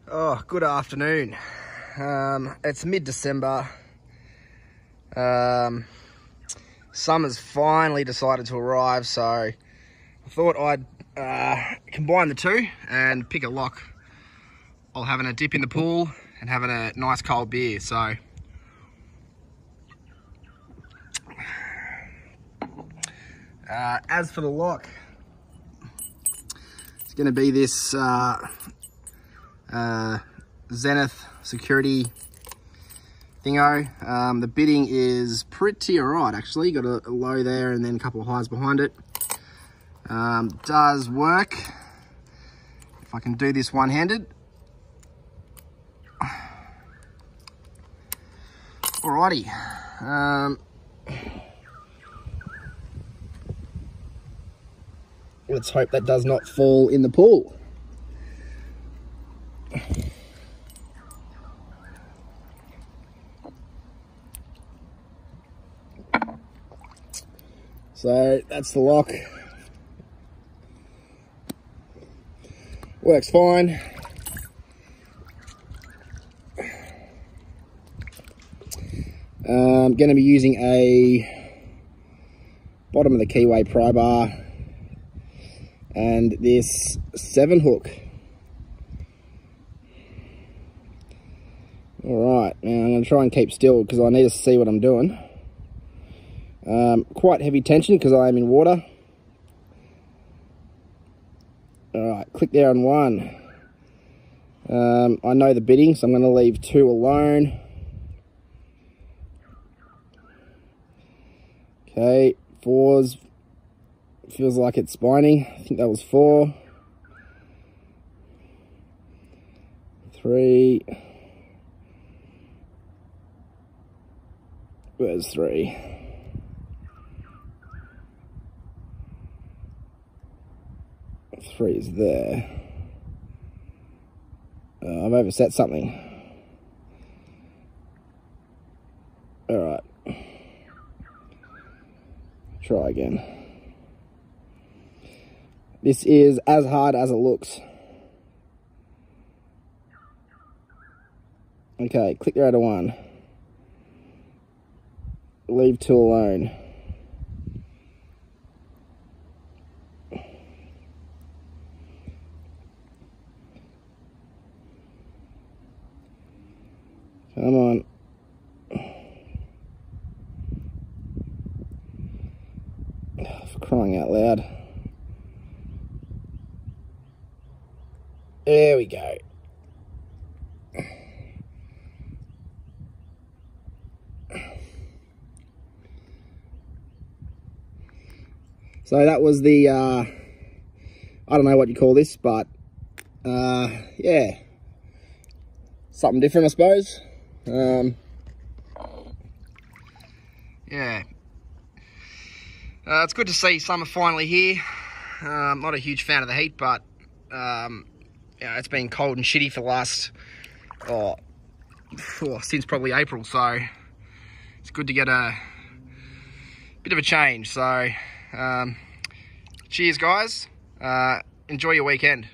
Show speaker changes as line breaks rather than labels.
Oh, good afternoon. It's mid-December. Summer's finally decided to arrive, so I thought I'd combine the two and pick a lock. I'll having a dip in the pool and having a nice cold beer. So as for the lock, it's going to be this Zenith security thingo. The bidding is pretty alright actually. Got a low there and then a couple of highs behind it. Does work. If I can do this one-handed. Alrighty. Let's hope that does not fall in the pool. So that's the lock. Works fine. I'm going to be using a bottom of the keyway pry bar and this 7 hook. Alright, now I'm going to try and keep still because I need to see what I'm doing. Quite heavy tension because I am in water. Alright, click there on 1. I know the bidding, so I'm going to leave 2 alone. Okay, 4's feels like it's spining. I think that was 4. 3. Where's 3? 3 is there. I've overset something. Alright. Try again. This is as hard as it looks. Okay, click there at a 1. Leave 2 alone. Come on. For crying out loud. There we go. So that was the, I don't know what you call this, but, yeah. Something different, I suppose. Yeah. It's good to see summer finally here. Not a huge fan of the heat, but yeah, it's been cold and shitty for the last, since probably April. So it's good to get a bit of a change. So cheers, guys. Enjoy your weekend.